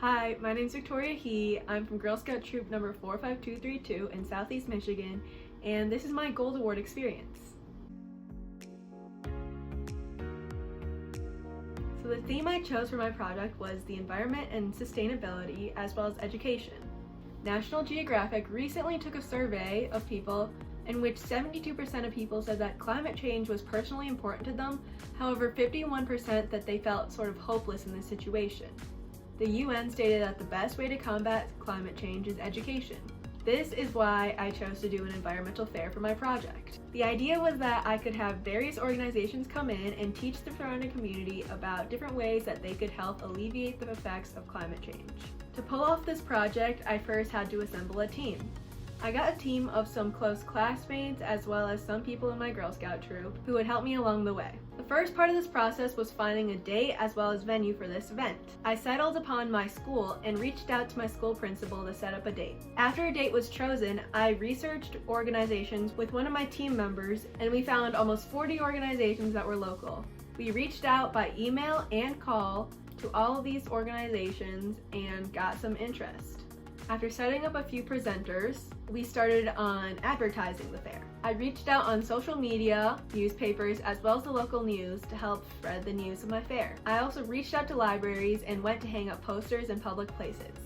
Hi, my name's Victoria He. I'm from Girl Scout Troop number 45232 in Southeast Michigan, and this is my Gold Award experience. So the theme I chose for my project was the environment and sustainability, as well as education. National Geographic recently took a survey of people in which 72% of people said that climate change was personally important to them, however 51% that they felt sort of hopeless in this situation. The UN stated that the best way to combat climate change is education. This is why I chose to do an environmental fair for my project. The idea was that I could have various organizations come in and teach the surrounding community about different ways that they could help alleviate the effects of climate change. To pull off this project, I first had to assemble a team. I got a team of some close classmates as well as some people in my Girl Scout troop who would help me along the way. The first part of this process was finding a date as well as venue for this event. I settled upon my school and reached out to my school principal to set up a date. After a date was chosen, I researched organizations with one of my team members and we found almost 40 organizations that were local. We reached out by email and call to all of these organizations and got some interest. After setting up a few presenters, we started on advertising the fair. I reached out on social media, newspapers, as well as the local news to help spread the news of my fair. I also reached out to libraries and went to hang up posters in public places.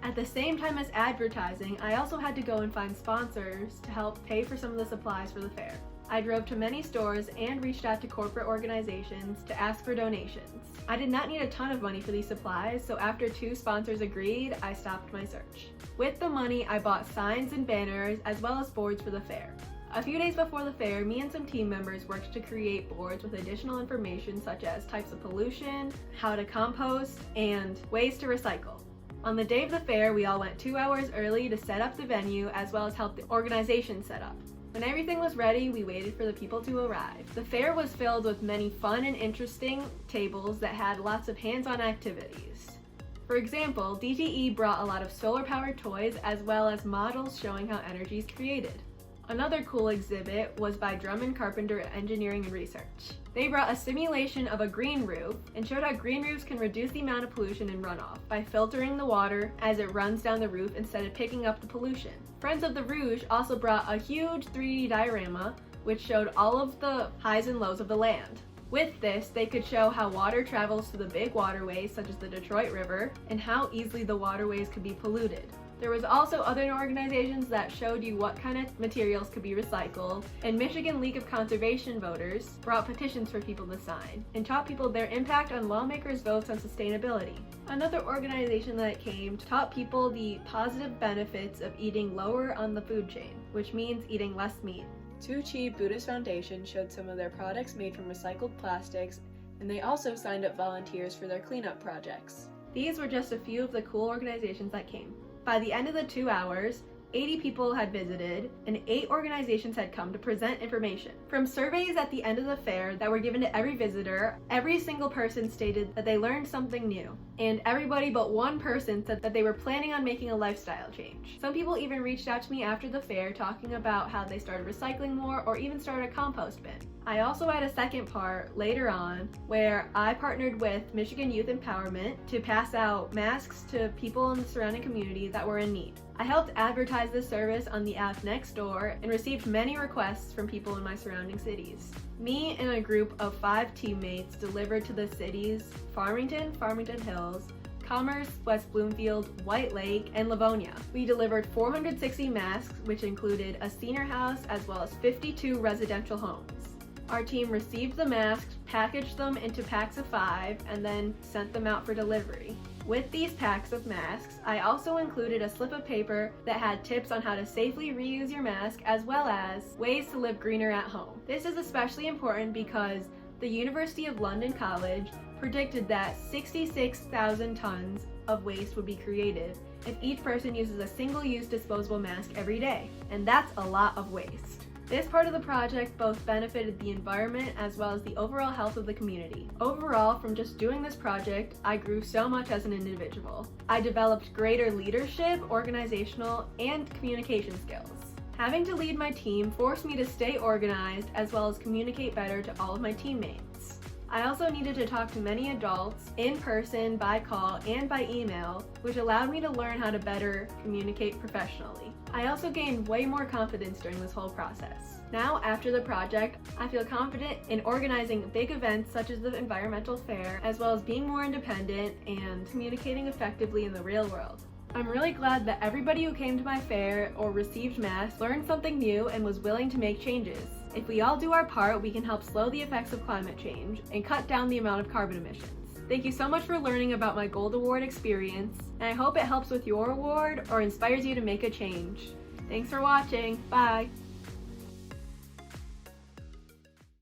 At the same time as advertising, I also had to go and find sponsors to help pay for some of the supplies for the fair. I drove to many stores and reached out to corporate organizations to ask for donations. I did not need a ton of money for these supplies, so after 2 sponsors agreed, I stopped my search. With the money, I bought signs and banners as well as boards for the fair. A few days before the fair, me and some team members worked to create boards with additional information such as types of pollution, how to compost, and ways to recycle. On the day of the fair, we all went 2 hours early to set up the venue as well as help the organization set up. When everything was ready, we waited for the people to arrive. The fair was filled with many fun and interesting tables that had lots of hands-on activities. For example, DTE brought a lot of solar-powered toys as well as models showing how energy is created. Another cool exhibit was by Drummond Carpenter Engineering and Research. They brought a simulation of a green roof and showed how green roofs can reduce the amount of pollution and runoff by filtering the water as it runs down the roof instead of picking up the pollution. Friends of the Rouge also brought a huge 3D diorama which showed all of the highs and lows of the land. With this, they could show how water travels through the big waterways such as the Detroit River and how easily the waterways could be polluted. There was also other organizations that showed you what kind of materials could be recycled, and Michigan League of Conservation voters brought petitions for people to sign and taught people their impact on lawmakers' votes on sustainability. Another organization that came taught people the positive benefits of eating lower on the food chain, which means eating less meat. Tzu Chi Buddhist Foundation showed some of their products made from recycled plastics, and they also signed up volunteers for their cleanup projects. These were just a few of the cool organizations that came. By the end of the 2 hours, 80 people had visited and 8 organizations had come to present information. From surveys at the end of the fair that were given to every visitor, every single person stated that they learned something new. And everybody but one person said that they were planning on making a lifestyle change. Some people even reached out to me after the fair talking about how they started recycling more or even started a compost bin. I also had a second part later on where I partnered with Michigan Youth Empowerment to pass out masks to people in the surrounding community that were in need. I helped advertise this service on the app Nextdoor and received many requests from people in my surrounding cities. Me and a group of 5 teammates delivered to the cities Farmington, Farmington Hills, Commerce, West Bloomfield, White Lake, and Livonia. We delivered 460 masks, which included a senior house as well as 52 residential homes. Our team received the masks, packaged them into packs of 5, and then sent them out for delivery. With these packs of masks, I also included a slip of paper that had tips on how to safely reuse your mask as well as ways to live greener at home. This is especially important because the University of London College predicted that 66,000 tons of waste would be created if each person uses a single-use disposable mask every day, and that's a lot of waste. This part of the project both benefited the environment as well as the overall health of the community. Overall, from just doing this project, I grew so much as an individual. I developed greater leadership, organizational, and communication skills. Having to lead my team forced me to stay organized as well as communicate better to all of my teammates. I also needed to talk to many adults in person, by call, and by email, which allowed me to learn how to better communicate professionally. I also gained way more confidence during this whole process. Now, after the project, I feel confident in organizing big events such as the environmental fair, as well as being more independent and communicating effectively in the real world. I'm really glad that everybody who came to my fair or received masks learned something new and was willing to make changes. If we all do our part, we can help slow the effects of climate change and cut down the amount of carbon emissions. Thank you so much for learning about my Gold Award experience, and I hope it helps with your award or inspires you to make a change. Thanks for watching. Bye!